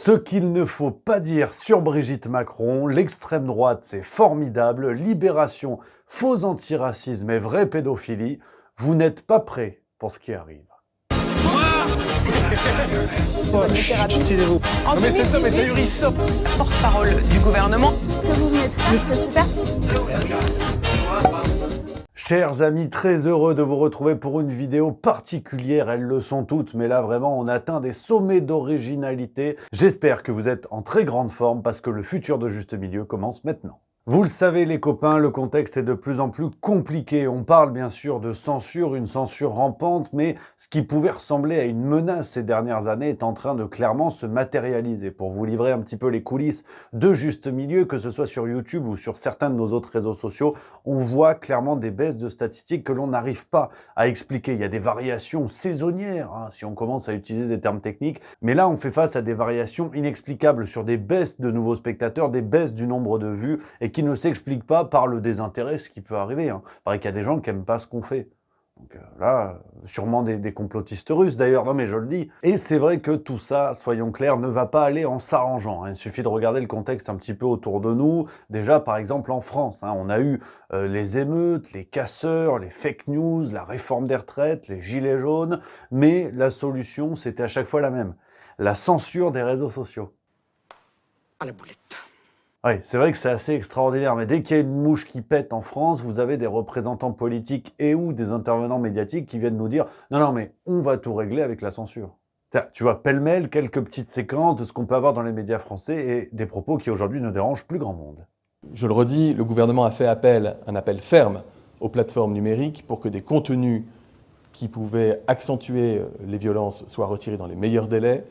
Ce qu'il ne faut pas dire sur Brigitte Macron, l'extrême droite c'est formidable, Libération, faux antiracisme et vraie pédophilie, vous n'êtes pas prêts pour ce qui arrive. Taisez-vous. En Non mais cet homme est 2018, ahurissant. porte-parole du gouvernement. Ce que vous venez de faire, c'est super. Chers amis, très heureux de vous retrouver pour une vidéo particulière, elles le sont toutes, mais là vraiment on atteint des sommets d'originalité. J'espère que vous êtes en très grande forme parce que le futur de Juste Milieu commence maintenant. Vous le savez les copains, le contexte est de plus en plus compliqué. On parle bien sûr de censure, une censure rampante, mais ce qui pouvait ressembler à une menace ces dernières années est en train de clairement se matérialiser. Pour vous livrer un petit peu les coulisses de Juste Milieu, que ce soit sur YouTube ou sur certains de nos autres réseaux sociaux, on voit clairement des baisses de statistiques que l'on n'arrive pas à expliquer. Il y a des variations saisonnières, si on commence à utiliser des termes techniques, mais là on fait face à des variations inexplicables sur des baisses de nouveaux spectateurs, des baisses du nombre de vues, et qui ne s'explique pas par le désintérêt, ce qui peut arriver. Il paraît qu'il y a des gens qui n'aiment pas ce qu'on fait. Donc là, sûrement des complotistes russes d'ailleurs, non mais je le dis. Et c'est vrai que tout ça, soyons clairs, ne va pas aller en s'arrangeant. Il suffit de regarder le contexte un petit peu autour de nous. Déjà, par exemple, en France, on a eu les émeutes, les casseurs, les fake news, la réforme des retraites, les gilets jaunes, mais la solution, c'était à chaque fois la même. La censure des réseaux sociaux. À la boulette. Oui, c'est vrai que c'est assez extraordinaire, mais dès qu'il y a une mouche qui pète en France, vous avez des représentants politiques et ou des intervenants médiatiques qui viennent nous dire « Non, non, mais on va tout régler avec la censure ». Tu vois, pêle-mêle, quelques petites séquences de ce qu'on peut avoir dans les médias français et des propos qui aujourd'hui ne dérangent plus grand monde. Je le redis, le gouvernement a fait un appel ferme aux plateformes numériques pour que des contenus qui pouvaient accentuer les violences soient retirés dans les meilleurs délais.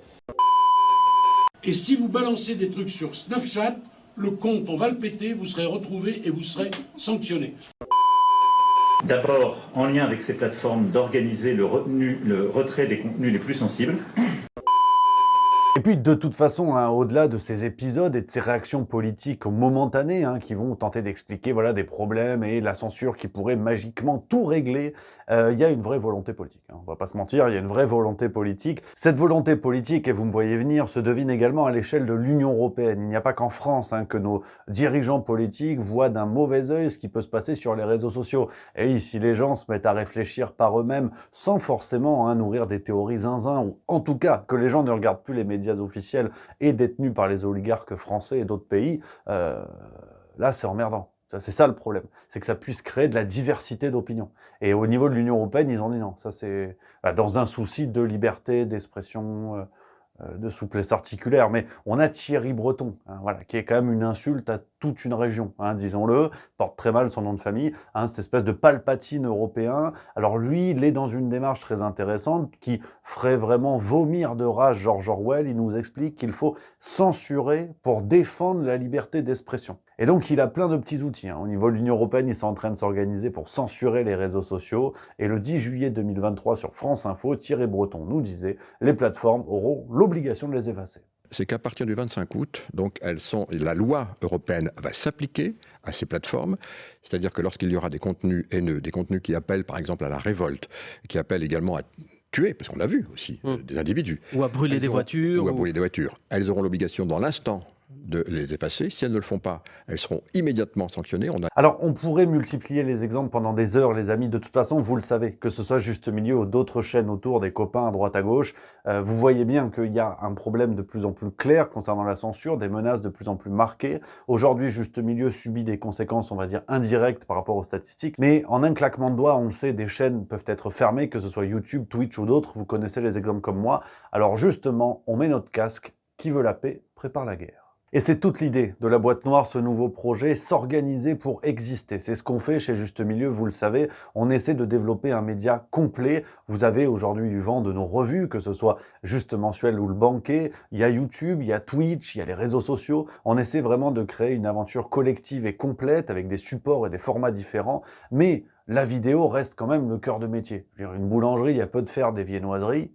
Et si vous balancez des trucs sur Snapchat, le compte, on va le péter, vous serez retrouvé et vous serez sanctionné. D'abord, en lien avec ces plateformes, d'organiser le retrait des contenus les plus sensibles. Et puis de toute façon, au-delà de ces épisodes et de ces réactions politiques momentanées qui vont tenter d'expliquer des problèmes et la censure qui pourrait magiquement tout régler, il y a une vraie volonté politique. On va pas se mentir, il y a une vraie volonté politique. Cette volonté politique, et vous me voyez venir, se devine également à l'échelle de l'Union européenne. Il n'y a pas qu'en France que nos dirigeants politiques voient d'un mauvais œil ce qui peut se passer sur les réseaux sociaux. Et oui, si les gens se mettent à réfléchir par eux-mêmes sans forcément nourrir des théories zinzin, ou en tout cas que les gens ne regardent plus les médias officiels et détenus par les oligarques français et d'autres pays, là c'est emmerdant. C'est ça le problème, c'est que ça puisse créer de la diversité d'opinions. Et au niveau de l'Union européenne, ils ont dit non. Ça c'est dans un souci de liberté, d'expression, de souplesse articulaire. Mais on a Thierry Breton, qui est quand même une insulte à toute une région, disons-le, porte très mal son nom de famille, cette espèce de Palpatine européen. Alors lui, il est dans une démarche très intéressante qui ferait vraiment vomir de rage George Orwell. Il nous explique qu'il faut censurer pour défendre la liberté d'expression. Et donc il a plein de petits outils. Au niveau de l'Union européenne, ils sont en train de s'organiser pour censurer les réseaux sociaux. Et le 10 juillet 2023 sur France Info, Thierry Breton nous disait « Les plateformes auront l'obligation de les effacer ». C'est qu'à partir du 25 août, donc la loi européenne va s'appliquer à ces plateformes, c'est-à-dire que lorsqu'il y aura des contenus haineux, des contenus qui appellent par exemple à la révolte, qui appellent également à tuer, parce qu'on a vu aussi des individus. Ou à brûler des voitures. Ou à brûler des voitures. Elles auront l'obligation dans l'instant de les effacer. Si elles ne le font pas, elles seront immédiatement sanctionnées. Alors, on pourrait multiplier les exemples pendant des heures, les amis. De toute façon, vous le savez, que ce soit Juste Milieu ou d'autres chaînes autour, des copains à droite à gauche, vous voyez bien qu'il y a un problème de plus en plus clair concernant la censure, des menaces de plus en plus marquées. Aujourd'hui, Juste Milieu subit des conséquences, on va dire, indirectes par rapport aux statistiques. Mais en un claquement de doigts, on le sait, des chaînes peuvent être fermées, que ce soit YouTube, Twitch ou d'autres. Vous connaissez les exemples comme moi. Alors justement, on met notre casque. Qui veut la paix prépare la guerre. Et c'est toute l'idée de la boîte noire, ce nouveau projet, s'organiser pour exister. C'est ce qu'on fait chez Juste Milieu, vous le savez. On essaie de développer un média complet. Vous avez aujourd'hui du vent de nos revues, que ce soit Juste Mensuel ou Le Banquet. Il y a YouTube, il y a Twitch, il y a les réseaux sociaux. On essaie vraiment de créer une aventure collective et complète avec des supports et des formats différents. Mais la vidéo reste quand même le cœur de métier. Je veux dire, une boulangerie, il y a peu de faire des viennoiseries.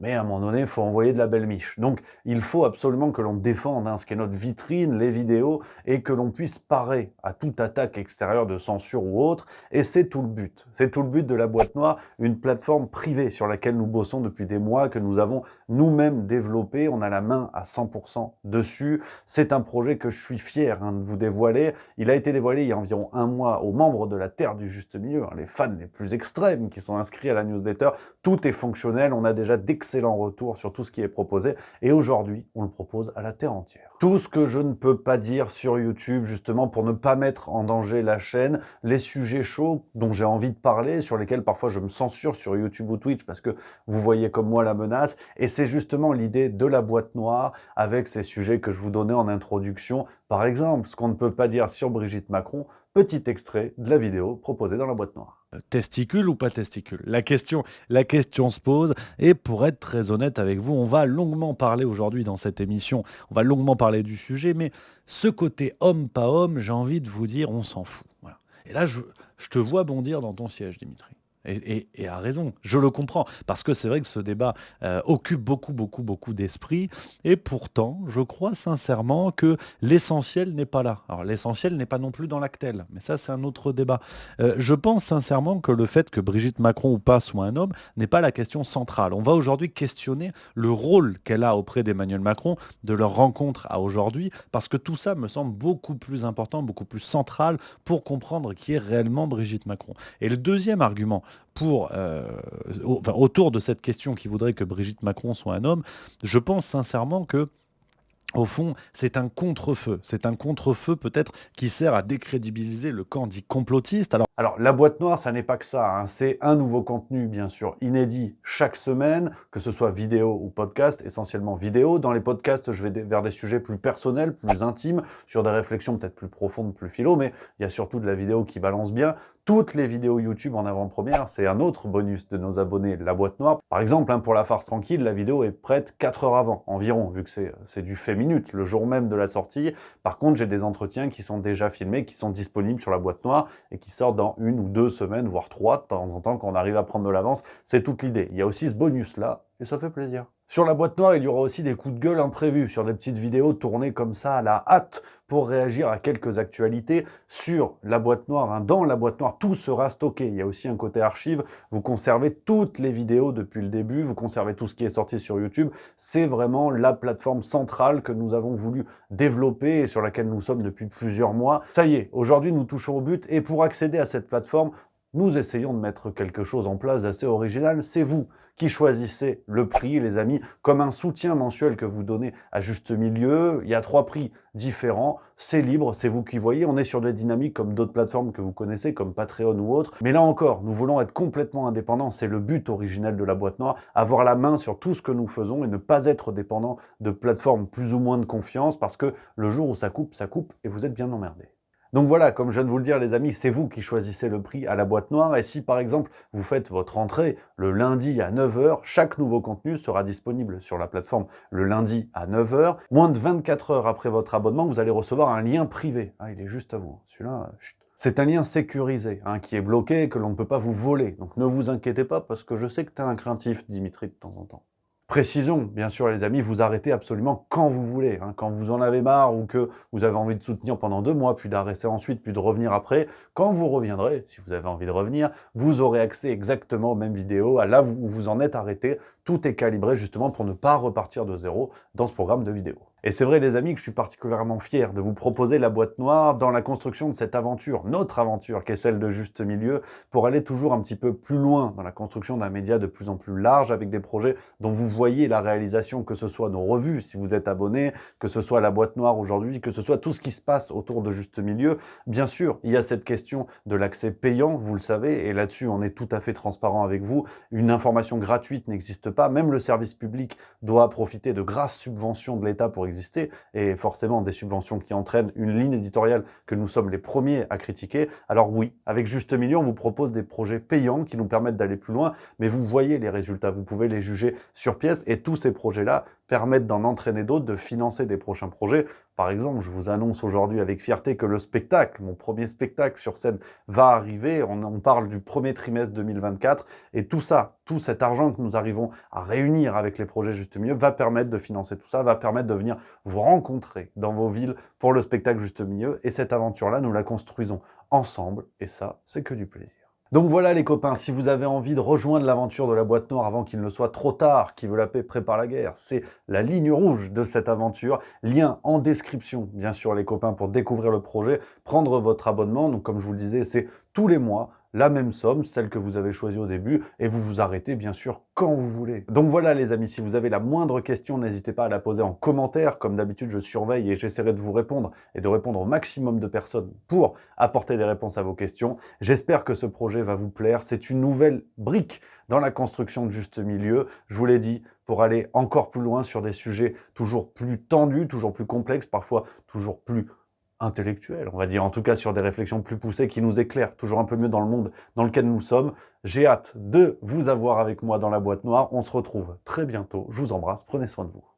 Mais à un moment donné, il faut envoyer de la belle miche. Donc, il faut absolument que l'on défende ce qui est notre vitrine, les vidéos, et que l'on puisse parer à toute attaque extérieure de censure ou autre. Et c'est tout le but. C'est tout le but de la boîte noire, une plateforme privée sur laquelle nous bossons depuis des mois, que nous avons nous-mêmes développé. On a la main à 100% dessus. C'est un projet que je suis fier de vous dévoiler. Il a été dévoilé il y a environ un mois aux membres de la Terre du Juste Milieu, les fans les plus extrêmes qui sont inscrits à la newsletter. Tout est fonctionnel. On a déjà d'excellents retours sur tout ce qui est proposé. Et aujourd'hui, on le propose à la Terre entière. Tout ce que je ne peux pas dire sur YouTube, justement, pour ne pas mettre en danger la chaîne, les sujets chauds dont j'ai envie de parler, sur lesquels parfois je me censure sur YouTube ou Twitch parce que vous voyez comme moi la menace. Et c'est justement l'idée de la boîte noire avec ces sujets que je vous donnais en introduction. Par exemple, ce qu'on ne peut pas dire sur Brigitte Macron, petit extrait de la vidéo proposée dans la boîte noire. Testicule ou pas testicule? La question se pose, et pour être très honnête avec vous, on va longuement parler aujourd'hui dans cette émission, on va longuement parler du sujet, mais ce côté homme pas homme, j'ai envie de vous dire, on s'en fout. Voilà. Et là, je te vois bondir dans ton siège, Dimitri. Et a raison, je le comprends, parce que c'est vrai que ce débat occupe beaucoup d'esprit, et pourtant, je crois sincèrement que l'essentiel n'est pas là. Alors l'essentiel n'est pas non plus dans l'actel, mais ça c'est un autre débat. Je pense sincèrement que le fait que Brigitte Macron ou pas soit un homme n'est pas la question centrale. On va aujourd'hui questionner le rôle qu'elle a auprès d'Emmanuel Macron, de leur rencontre à aujourd'hui, parce que tout ça me semble beaucoup plus important, beaucoup plus central pour comprendre qui est réellement Brigitte Macron. Et le deuxième argument autour de cette question qui voudrait que Brigitte Macron soit un homme, je pense sincèrement que au fond, c'est un contre-feu. C'est un contre-feu peut-être qui sert à décrédibiliser le camp dit complotiste. Alors, la boîte noire, ça n'est pas que ça. C'est un nouveau contenu, bien sûr, inédit chaque semaine, que ce soit vidéo ou podcast, essentiellement vidéo. Dans les podcasts, je vais vers des sujets plus personnels, plus intimes, sur des réflexions peut-être plus profondes, plus philo, mais il y a surtout de la vidéo qui balance bien. Toutes les vidéos YouTube en avant-première, c'est un autre bonus de nos abonnés, la boîte noire. Par exemple, pour la farce tranquille, la vidéo est prête 4 heures avant, environ, vu que c'est du fait minute, le jour même de la sortie. Par contre, j'ai des entretiens qui sont déjà filmés, qui sont disponibles sur la boîte noire et qui sortent dans 1 ou 2 semaines, voire 3, de temps en temps, quand on arrive à prendre de l'avance. C'est toute l'idée. Il y a aussi ce bonus-là, et ça fait plaisir. Sur la boîte noire, il y aura aussi des coups de gueule imprévus, sur des petites vidéos tournées comme ça à la hâte pour réagir à quelques actualités sur la boîte noire. Dans la boîte noire, tout sera stocké. Il y a aussi un côté archive. Vous conservez toutes les vidéos depuis le début, vous conservez tout ce qui est sorti sur YouTube. C'est vraiment la plateforme centrale que nous avons voulu développer et sur laquelle nous sommes depuis plusieurs mois. Ça y est, aujourd'hui nous touchons au but et pour accéder à cette plateforme, nous essayons de mettre quelque chose en place d'assez original. C'est vous qui choisissez le prix, les amis, comme un soutien mensuel que vous donnez à Juste Milieu. Il y a 3 prix différents, c'est libre, c'est vous qui voyez. On est sur des dynamiques comme d'autres plateformes que vous connaissez, comme Patreon ou autres. Mais là encore, nous voulons être complètement indépendants. C'est le but originel de la boîte noire, avoir la main sur tout ce que nous faisons et ne pas être dépendant de plateformes plus ou moins de confiance, parce que le jour où ça coupe et vous êtes bien emmerdés. Donc voilà, comme je viens de vous le dire les amis, c'est vous qui choisissez le prix à la boîte noire, et si par exemple vous faites votre entrée le lundi à 9 h, chaque nouveau contenu sera disponible sur la plateforme le lundi à 9 h. Moins de 24 heures après votre abonnement, vous allez recevoir un lien privé. Il est juste à vous, celui-là, chut. C'est un lien sécurisé, qui est bloqué et que l'on ne peut pas vous voler. Donc ne vous inquiétez pas, parce que je sais que tu es un craintif, Dimitri, de temps en temps. Précision, bien sûr les amis, vous arrêtez absolument quand vous voulez, quand vous en avez marre ou que vous avez envie de soutenir pendant 2 mois, puis d'arrêter ensuite, puis de revenir après. Quand vous reviendrez, si vous avez envie de revenir, vous aurez accès exactement aux mêmes vidéos, à là où vous en êtes arrêté. Tout est calibré justement pour ne pas repartir de zéro dans ce programme de vidéos. Et c'est vrai les amis que je suis particulièrement fier de vous proposer la boîte noire dans la construction de cette aventure, notre aventure qui est celle de Juste Milieu, pour aller toujours un petit peu plus loin dans la construction d'un média de plus en plus large avec des projets dont vous voyez la réalisation, que ce soit nos revues si vous êtes abonné, que ce soit la boîte noire aujourd'hui, que ce soit tout ce qui se passe autour de Juste Milieu. Bien sûr, il y a cette question de l'accès payant, vous le savez, et là-dessus on est tout à fait transparent avec vous. Une information gratuite n'existe pas, même le service public doit profiter de grasses subventions de l'État pour exister, et forcément des subventions qui entraînent une ligne éditoriale que nous sommes les premiers à critiquer. Alors oui, avec Juste Milieu, on vous propose des projets payants qui nous permettent d'aller plus loin, mais vous voyez les résultats, vous pouvez les juger sur pièce, et tous ces projets-là permettre d'en entraîner d'autres, de financer des prochains projets. Par exemple, je vous annonce aujourd'hui avec fierté que le spectacle, mon premier spectacle sur scène, va arriver. On parle du premier trimestre 2024. Et tout ça, tout cet argent que nous arrivons à réunir avec les projets Juste Milieu va permettre de financer tout ça, va permettre de venir vous rencontrer dans vos villes pour le spectacle Juste Milieu. Et cette aventure-là, nous la construisons ensemble. Et ça, c'est que du plaisir. Donc voilà les copains, si vous avez envie de rejoindre l'aventure de la boîte noire avant qu'il ne soit trop tard, qui veut la paix prépare la guerre, c'est la ligne rouge de cette aventure. Lien en description, bien sûr les copains, pour découvrir le projet, prendre votre abonnement. Donc comme je vous le disais, c'est tous les mois, la même somme, celle que vous avez choisie au début, et vous vous arrêtez bien sûr quand vous voulez. Donc voilà les amis, si vous avez la moindre question, n'hésitez pas à la poser en commentaire. Comme d'habitude, je surveille et j'essaierai de vous répondre et de répondre au maximum de personnes pour apporter des réponses à vos questions. J'espère que ce projet va vous plaire. C'est une nouvelle brique dans la construction de Juste Milieu. Je vous l'ai dit, pour aller encore plus loin sur des sujets toujours plus tendus, toujours plus complexes, parfois toujours plus intellectuel, on va dire, en tout cas sur des réflexions plus poussées qui nous éclairent toujours un peu mieux dans le monde dans lequel nous sommes. J'ai hâte de vous avoir avec moi dans la boîte noire. On se retrouve très bientôt. Je vous embrasse, prenez soin de vous.